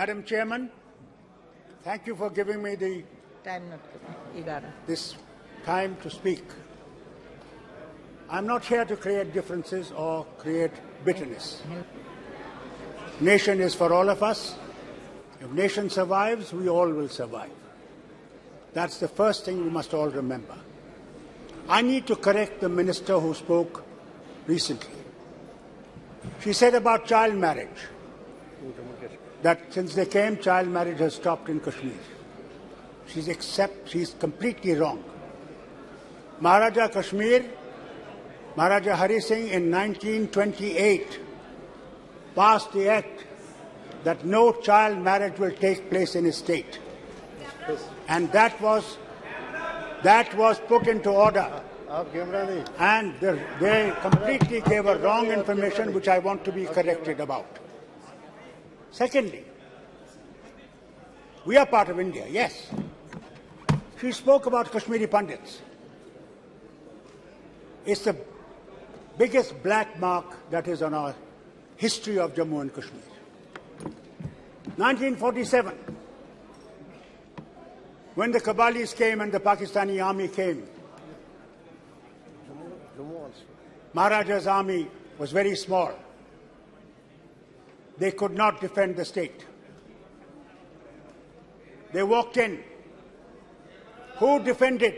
Madam Chairman, thank you for giving me this time to speak. I'm not here to create differences or create bitterness. Nation is for all of us. If nation survives, we all will survive. That's the first thing we must all remember. I need to correct the minister who spoke recently. She said about child marriage, that since they came, child marriage has stopped in Kashmir. She's completely wrong. Maharaja Kashmir, Maharaja Hari Singh in 1928 passed the act that no child marriage will take place in his state. And that was put into order. And they completely gave a wrong information, which I want to be corrected about. Secondly, we are part of India, yes. She spoke about Kashmiri Pandits. It's the biggest black mark that is on our history of Jammu and Kashmir. 1947, when the Kabalis came and the Pakistani army came, Maharaja's army was very small. They could not defend the state. They walked in. Who defended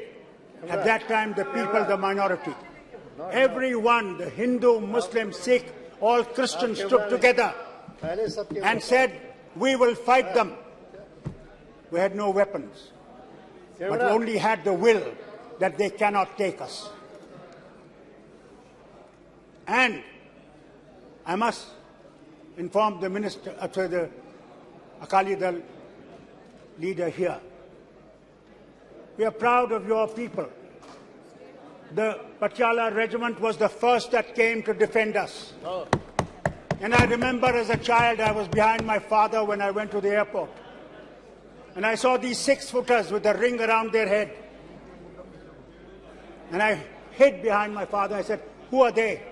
at that time? The people, the minority. Everyone, the Hindu, Muslim, Sikh, all Christians stood together and said, we will fight them. We had no weapons, but we only had the will that they cannot take us. And I must inform the minister, the Akali Dal leader here. We are proud of your people. The Patiala regiment was the first that came to defend us. And I remember as a child, I was behind my father when I went to the airport. And I saw these 6-footers with a ring around their head. And I hid behind my father. I said, who are they?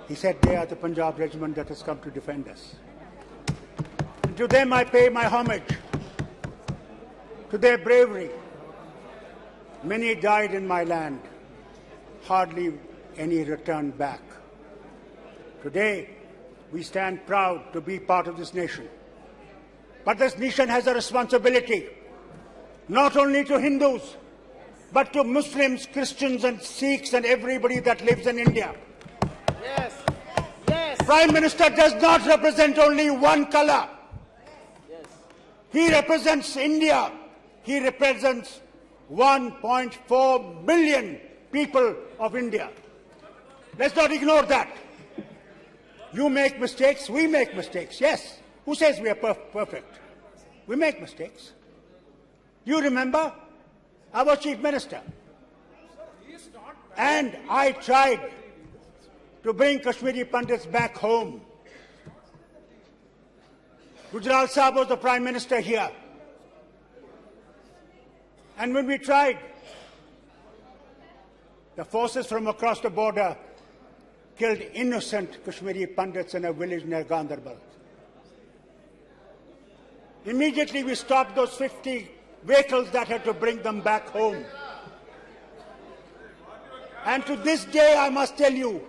He said, they are the Punjab regiment that has come to defend us. And to them I pay my homage, to their bravery. Many died in my land, hardly any returned back. Today, we stand proud to be part of this nation. But this nation has a responsibility, not only to Hindus, but to Muslims, Christians and Sikhs and everybody that lives in India. Yes. Yes. Prime Minister does not represent only one color. Yes. He represents India. He represents 1.4 billion people of India. Let's not ignore that. You make mistakes, we make mistakes, yes. Who says we are perfect? We make mistakes. You remember? I was Chief Minister. And I tried to bring Kashmiri Pandits back home. Gujral Sahib was the Prime Minister here. And when we tried, the forces from across the border killed innocent Kashmiri Pandits in a village near Gandarbal. Immediately we stopped those 50 vehicles that had to bring them back home. And to this day, I must tell you,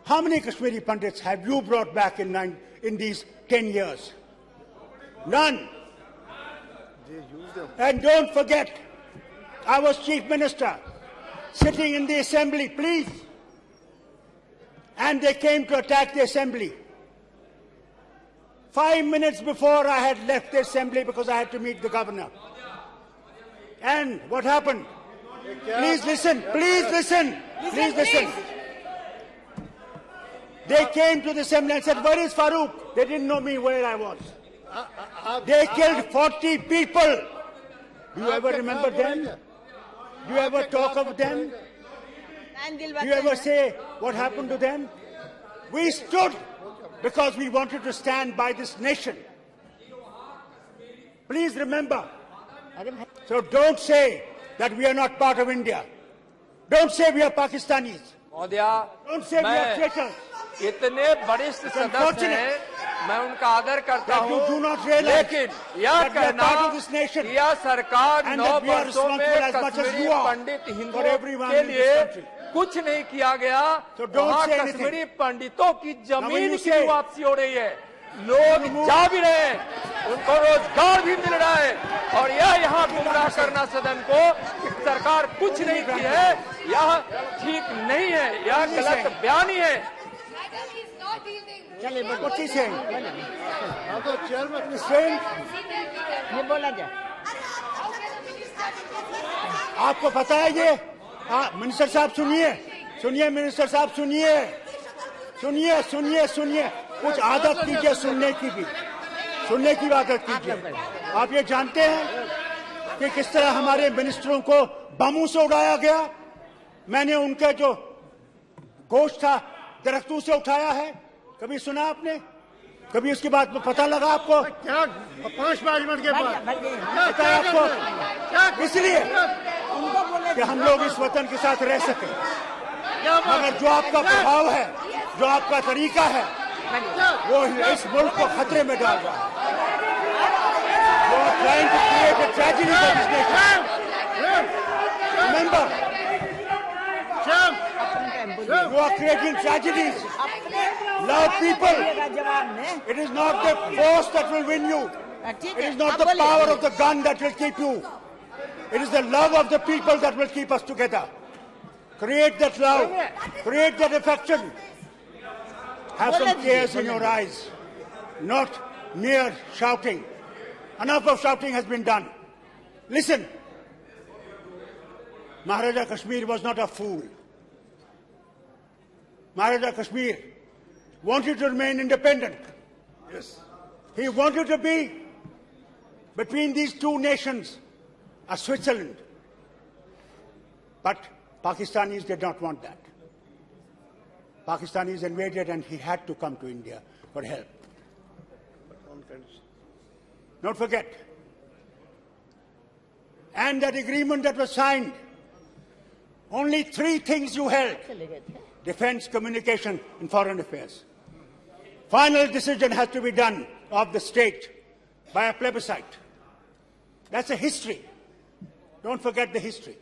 how many Kashmiri Pandits have you brought back in these 10 years? None. And don't forget, I was Chief Minister, sitting in the Assembly, please. And they came to attack the Assembly. 5 minutes before I had left the Assembly because I had to meet the Governor. And what happened? Please listen, please listen, please listen. They came to the Assembly and said, where is Farooq? They didn't know me where I was. They killed 40 people. Do you ever remember them? Do you ever talk of them? Do you ever say what happened to them? We stood because we wanted to stand by this nation. Please remember. So don't say that we are not part of India. Don't say we are Pakistanis. Don't say we are traitors. इतने वरिष्ठ सदस्य हैं, मैं उनका आदर करता that you हूँ, do not realize लेकिन यह that we are कहना part of this nation कि यह सरकार and 9 that we are वर्षों में responsible as much as Kashmiri you are Pandit for हिंदुओं everyone के in this लिए country. कुछ नहीं किया गया, So don't वहाँ say anything. कश्मीरी पंडितों की when जमीन you की say- वापसी हो रही है, लोग जा भी रहे हैं, उनको रोजगार भी मिल रहा है, और यह यहाँ गुमराह करना सदन को कि सरकार कुछ नहीं की है, यह ठीक नहीं है, यह गलत बयानी है। What is saying? He's saying, ये बोला जाए। आपको पता है ये? मिनिस्टर साहब सुनिए, सुनिए मिनिस्टर साहब सुनिए, सुनिए सुनिए सुनिए, कुछ आदत कीजिए सुनने की भी, सुनने की आदत कीजिए। आप ये जानते हैं कि किस तरह हमारे मिनिस्टरों को बमों से उड़ाया गया? मैंने उनके जो गोश्त था दरख्तों से उठाया है, कभी सुना आपने? कभी उसकी बात में पता लगा आपको? क्या 5 मिनट के बाद पता है आपको? इसलिए कि हम लोग इस वतन के साथ रह सके, मगर जो आपका प्रभाव है, जो आपका तरीका है, वो इस मुल्क को खतरे में डाल रहा है। You are trying to create a tragedy for this nation. Remember, you are creating tragedies. Love people. It is not the force that will win you. It is not the power of the gun that will keep you. It is the love of the people that will keep us together. Create that love. Create that affection. Have some tears in your eyes. Not mere shouting. Enough of shouting has been done. Listen. Maharaja Kashmir was not a fool. Maharaja Kashmir wanted to remain independent. Yes. He wanted to be between these two nations, a Switzerland. But Pakistanis did not want that. Pakistanis invaded and he had to come to India for help. Don't forget. And that agreement that was signed, only 3 things you held: defense, communication, and foreign affairs. Final decision has to be done of the state by a plebiscite. That's a history. Don't forget the history.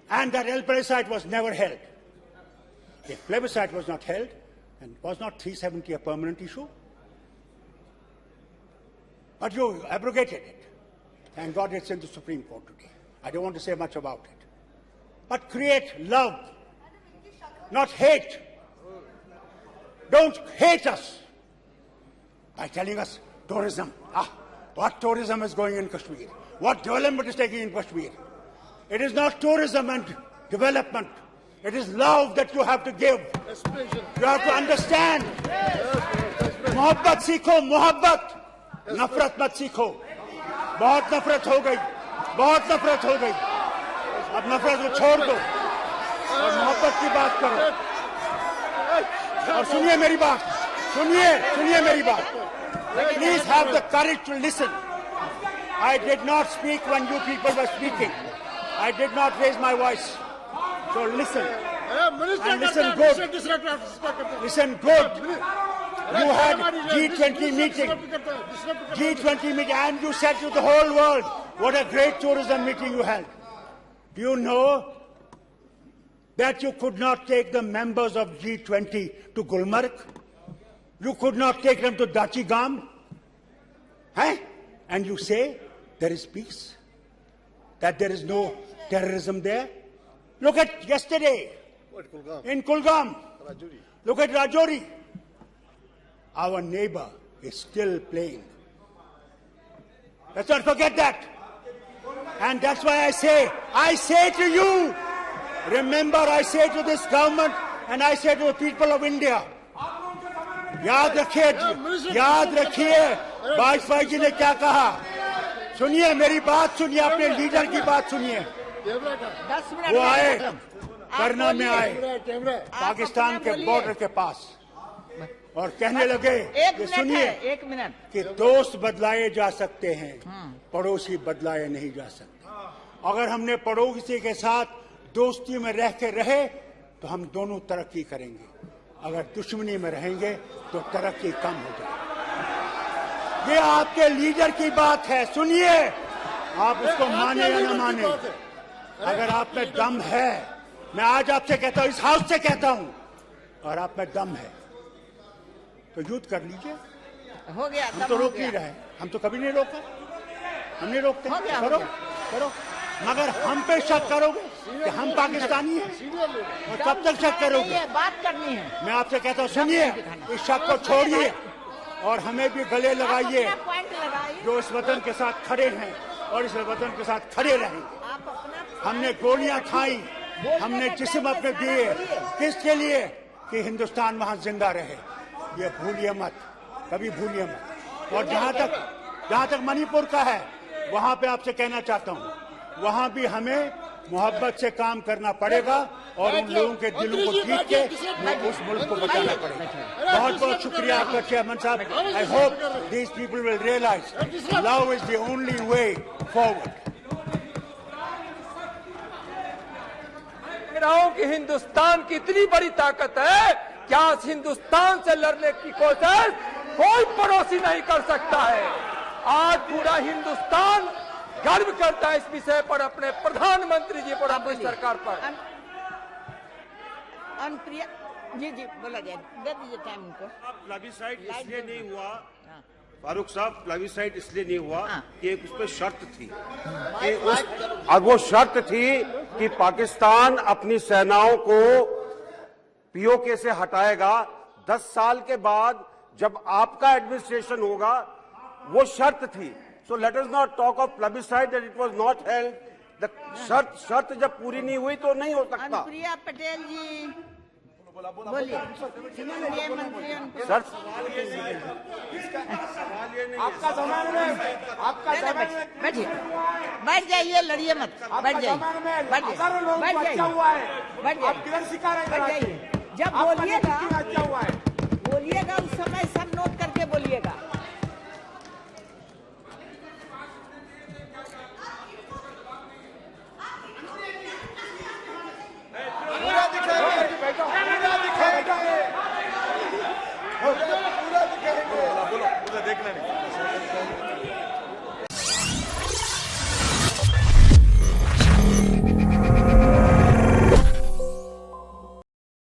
And that plebiscite was never held. If plebiscite was not held, and was not 370 a permanent issue? But you abrogated it. Thank God it's in the Supreme Court today. I don't want to say much about it. But create love, not hate. Don't hate us by telling us tourism. What tourism is going in Kashmir? What development is taking in Kashmir? It is not tourism and development. It is love that you have to give. You have to understand. Mohabbat seekho, mohabbat. Nafrat mat seekho. बहुत नफरत हो गई, बहुत नफरत हो गई। अब नफरत को छोड़ दो और मोहब्बत की बात करो। और सुनिए मेरी बात, सुनिए मेरी बात। Please have the courage to listen. I did not speak when you people were speaking. I did not raise my voice. So listen. And listen good. Listen good. You had G20 meeting. G20 meeting, and you said to the whole world, what a great tourism meeting you had. Do you know that you could not take the members of G20 to Gulmarg? You could not take them to Dachigam? And you say there is peace? That there is no terrorism there? Look at yesterday in Kulgam. Look at Rajouri. Our neighbor is still playing. Let's not forget that. And that's why I say to you, remember, I say to this government and I say to the people of India, याद रखिए वाजपेयी जी ने क्या कहा। सुनिए मेरी बात, सुनिए अपने लीडर की बात सुनिए। वो आए, करना में आए पाकिस्तान के बॉर्डर के पास और कहने लगे कि सुनिए कि दोस्त बदलाए जा सकते हैं, पड़ोसी बदलाए नहीं जा सकते। अगर हमने पड़ोसी के साथ दोस्ती में रह के रहे तो हम दोनों तरक्की करेंगे, अगर दुश्मनी में रहेंगे तो तरक्की कम हो जाएगी। ये आपके लीडर की बात है, सुनिए। आप उसको माने या न माने, अगर आप में दम है, मैं आज आपसे कहता हूं, इस हाउस से कहता हूं, और आप में दम है तो युद्ध कर लीजिए। हो गया, हम तो रोक नहीं रहे, हम तो कभी नहीं रोका, हम नहीं रोकते। करो करो, मगर हम पे शक करोगे कि हम पाकिस्तानी हैं, और कब तक शक करोगे? बात करनी है। मैं आपसे कहता हूँ, सुनिए, इस शक को छोड़िए और हमें भी गले लगाइए, जो इस वतन के साथ खड़े हैं और इस वतन के साथ खड़े रहेंगे। हमने गोलियां खाई, हमने जिस्म अपने दिए, किसके लिए? कि हिंदुस्तान वहां जिंदा रहे। ये भूलिए मत, कभी भूलिए मत। और जहां तक मणिपुर का है, वहां पे आपसे कहना चाहता हूं, वहां भी हमें मोहब्बत से काम करना पड़ेगा और उन लोगों के दिलों को जीत के उस मुल्क को बचाना पड़ेगा। बहुत बहुत शुक्रिया आपका चेयरमैन साहब। I hope these people will realise love is the only way forward. कह रहा हूं कि हिंदुस्तान की इतनी बड़ी ताकत है, क्या इस हिंदुस्तान से लड़ने की कोशिश कोई पड़ोसी नहीं कर सकता है। आज पूरा हिंदुस्तान गर्व करता है इस विषय पर, अपने प्रधानमंत्री जी पर, अपनी सरकार पर। अनुप्रिया जी बोला जाए, दे दीजिए टाइम उनको। प्लेबिसाइड इसलिए नहीं हुआ फारूक साहब, प्लेबिसाइड इसलिए नहीं हुआ कि एक उस पर शर्त थी और वो शर्त थी कि पाकिस्तान अपनी सेनाओं को पीओके से हटाएगा 10 साल के बाद, जब आपका एडमिनिस्ट्रेशन होगा। वो शर्त थी। So let us not talk of plebiscite that it was not held. The शर्त जब पूरी नहीं हुई तो नहीं हो सकता। अनुप्रिया पटेल जी बोलिए। सर आपका जमाने में, आपका जमाने में बैठिए, बैठ जाइए, लड़िए मत, बैठ जाइए, हजारों लोगों को हत्या हुआ है। बैठ आप किधर सिखा रहे हैं? बैठ जाइए। जब बोलिएगा उस समय सब नोट करके बोलिएगा। पूरा दिखाएंगे। देखना नहीं।